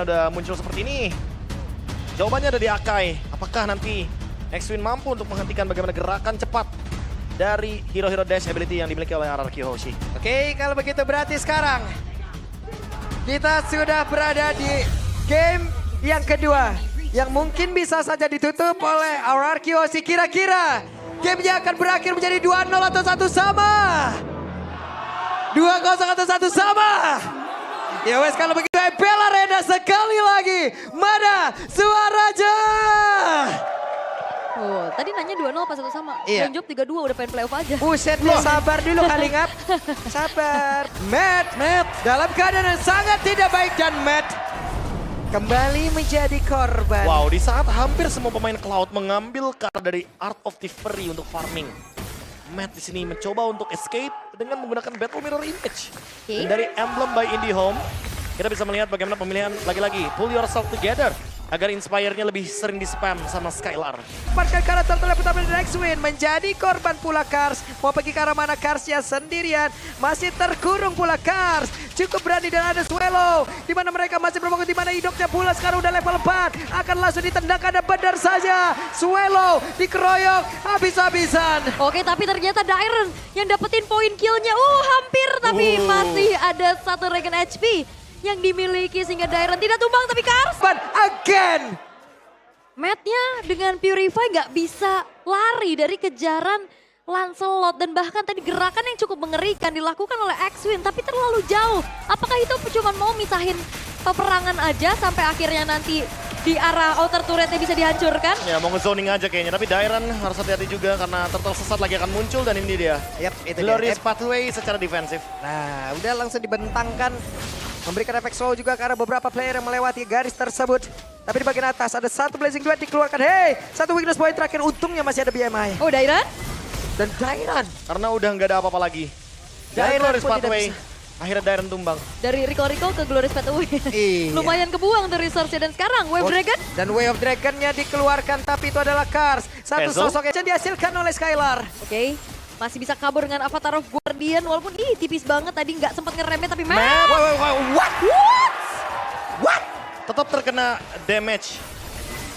karena udah muncul seperti ini. Jawabannya ada di Akai. Apakah nanti X-Win mampu untuk menghentikan bagaimana gerakan cepat dari hero-hero dash ability yang dimiliki oleh RRQ Hoshi? Oke, kalau begitu berarti sekarang kita sudah berada di game yang kedua yang mungkin bisa saja ditutup oleh RRQ Hoshi. Kira-kira gamenya akan berakhir menjadi 2-0 atau 1 sama? 2-0 atau 1 sama? Ya wes, kalau begitu Bella Reda sekali lagi. Mana suaranya? Oh, tadi nanya 2-0 pas 1 sama. Iya. Dan jawab 3-2 udah pengen playoff aja. Buset lu, sabar dulu kali ngap. Sabar. Matt dalam keadaan yang sangat tidak baik dan Matt kembali menjadi korban. Wow, di saat hampir semua pemain Cloud mengambil kata dari Art of Thievery untuk farming, Matt di sini mencoba untuk escape dengan menggunakan Battle Mirror Image. Oke. Dan dari Emblem by IndieHome, kita bisa melihat bagaimana pemilihan lagi-lagi pull yourself together agar inspire-nya lebih sering di-spam sama Skylar. Lepaskan karakter terlebih dari X-Win menjadi korban pula Kars. Mau pergi ke arah mana Karsnya sendirian. Masih terkurung pula Kars. Cukup berani dan ada Swallow. Di mana mereka masih berfokus di mana hidupnya pula sekarang udah level 4. Akan langsung ditendang, ada benar saja. Swallow dikeroyok habis-habisan. Oke, tapi ternyata Dairon yang dapetin poin killnya. Hampir tapi masih ada 1 regen HP yang dimiliki sehingga Dairon tidak tumbang tapi Kars. But again. Matt-nya dengan Purify nggak bisa lari dari kejaran Lancelot. Dan bahkan tadi gerakan yang cukup mengerikan dilakukan oleh X-Win tapi terlalu jauh. Apakah itu cuma mau misahin peperangan aja sampai akhirnya nanti di arah outer turretnya bisa dihancurkan? Ya mau nge-zoning aja kayaknya, tapi Dairon harus hati-hati juga karena turtle sesat lagi akan muncul dan ini dia. Yap, itu Glorious dia. pathway secara defensif. Nah, udah langsung dibentangkan. Memberikan efek slow juga ke arah beberapa player yang melewati garis tersebut. Tapi di bagian atas ada 1 Blazing Duet dikeluarkan. Hey, 1 weakness point terakhir. Untungnya masih ada BMI. Oh, Dairon? Dan Dairon. Karena udah nggak ada apa-apa lagi. Dan Dairon Glorious pun tidak pathway. bisa. Akhirnya Dairon tumbang. Dari Rico ke Glorious Pathway. Iya. Lumayan kebuang tuh resource-nya. Dan sekarang Wave Dragon. Dan Way of Dragon-nya dikeluarkan. Tapi itu adalah Kars. Satu Hazel. sosok yang dihasilkan oleh Skylar. Oke. Masih bisa kabur dengan Avatar of Guardian. Walaupun tipis banget tadi nggak sempat ngeremnya. Tapi Matt. What? Tetap terkena damage.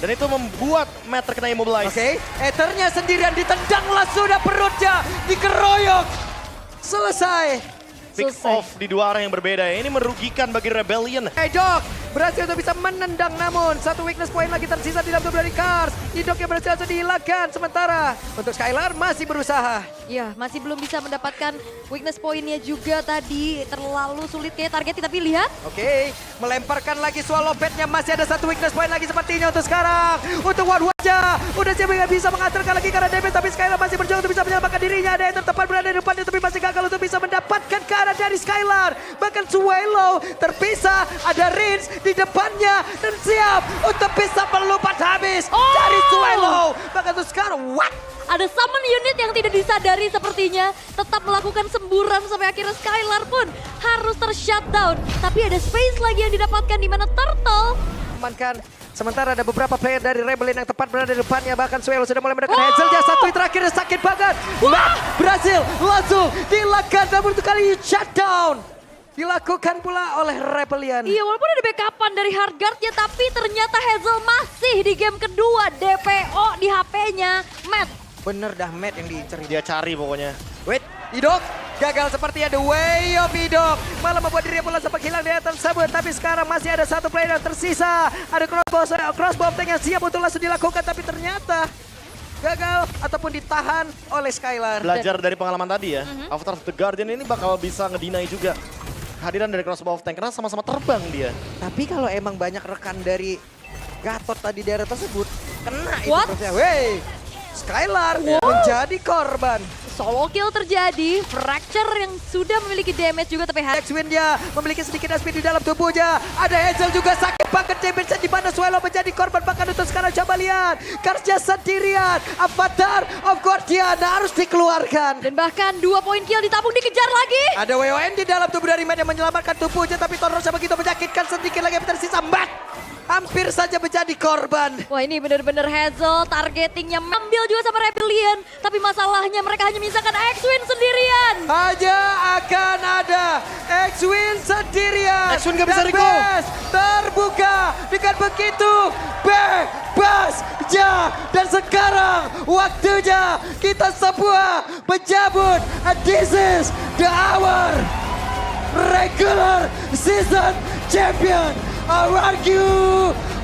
Dan itu membuat Matt terkena immobilize. Oke, Ethernya sendirian ditendanglah sudah perutnya. Dikeroyok. Selesai. Pick Selesai. off di 2 arah yang berbeda. Ini merugikan bagi Rebellion. Edok berhasil untuk bisa menendang, namun 1 weakness point lagi tersisa di dalam tubuh dari Kars. Edok yang berhasil langsung dihilangkan. Sementara untuk Skylar masih berusaha. Ya, masih belum bisa mendapatkan weakness point-nya juga tadi. Terlalu sulit kayak targetnya, tapi lihat. Oke, melemparkan lagi Swallow Pet-nya. Masih ada 1 weakness point lagi sepertinya untuk sekarang. Untuk wajah. Udah siapa yang bisa mengantarkan lagi karena damage, tapi Skylar masih berjuang untuk bisa menyelamatkan dirinya. Ada yang tertepat berada di depannya, tapi masih gagal untuk bisa mendapatkan ke arah dari Skylar. Bahkan Swallow terpisah. Ada Rins di depannya dan siap untuk bisa melupat habis dari Swallow. Bahkan untuk sekarang, what? Ada summon unit yang tidak disadari sepertinya. Tetap melakukan semburan sampai akhirnya Skylar pun harus ter-shutdown. Tapi ada space lagi yang didapatkan di mana Turtle. Amankan. Sementara ada beberapa player dari Rebellion yang tepat berada di depannya. Bahkan Swallow sudah mulai mendekat Hazelnya. Satu yang terakhir sakit banget. Berhasil langsung dilakukan. Namun untuk kali ini shutdown. Dilakukan pula oleh Rebellion. Iya, walaupun ada backupan dari Hardguard-nya, tapi ternyata Hazel masih di game kedua. DPO di HP-nya. Matt. Bener dah Matt yang diincer. Dia cari pokoknya. Wait, Idok gagal sepertinya the way of Idok. Malah membuat dirinya pula sempat hilang di atas tersebut. Tapi sekarang masih ada 1 player yang tersisa. Ada crossbow tank yang siap untuk langsung dilakukan. Tapi ternyata gagal ataupun ditahan oleh Skylar. Belajar dari pengalaman tadi ya. Avatar of the Guardian ini bakal bisa ngedinai juga kehadiran dari crossbow of tank. Karena sama-sama terbang dia. Tapi kalau emang banyak rekan dari Gatot tadi di daerah tersebut, kena itu What? crossnya. Wey, Skylar menjadi korban. Solo kill terjadi, Fracture yang sudah memiliki damage juga tapi X-Win dia memiliki sedikit speed di dalam tubuhnya. Ada Hazel juga sakit banget damage di mana Swallow menjadi korban. Bahkan untuk sekarang coba lihat. Karsnya sendirian. Avatar of Guardian harus dikeluarkan. dan bahkan 2 poin kill ditabung dikejar lagi. Ada WON di dalam tubuh dari Matt yang menyelamatkan tubuhnya. Tapi Torosnya begitu menyakitkan sedikit lagi yang tersisa. Matt hampir saja menjadi korban. Wah ini bener-bener Hazel targetingnya ambil juga sama Rebellion. Tapi masalahnya mereka hanya menyisakan X-Win sendirian. Hanya akan ada X-Win sendirian. X-Win gak bisa Dan recall. Best terbuka dengan begitu bebas ja. Dan sekarang waktunya kita semua menyambut. And this is the hour regular season champion RRQ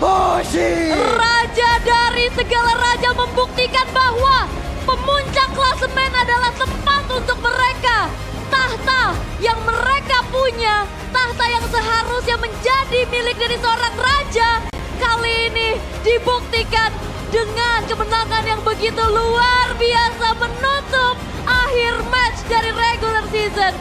Hoshi. Raja dari segala raja membuktikan bahwa pemuncak klasemen adalah tempat untuk mereka. Tahta yang mereka punya, tahta yang seharusnya menjadi milik dari seorang raja, kali ini dibuktikan dengan kemenangan yang begitu luar biasa menutup akhir match dari regular season.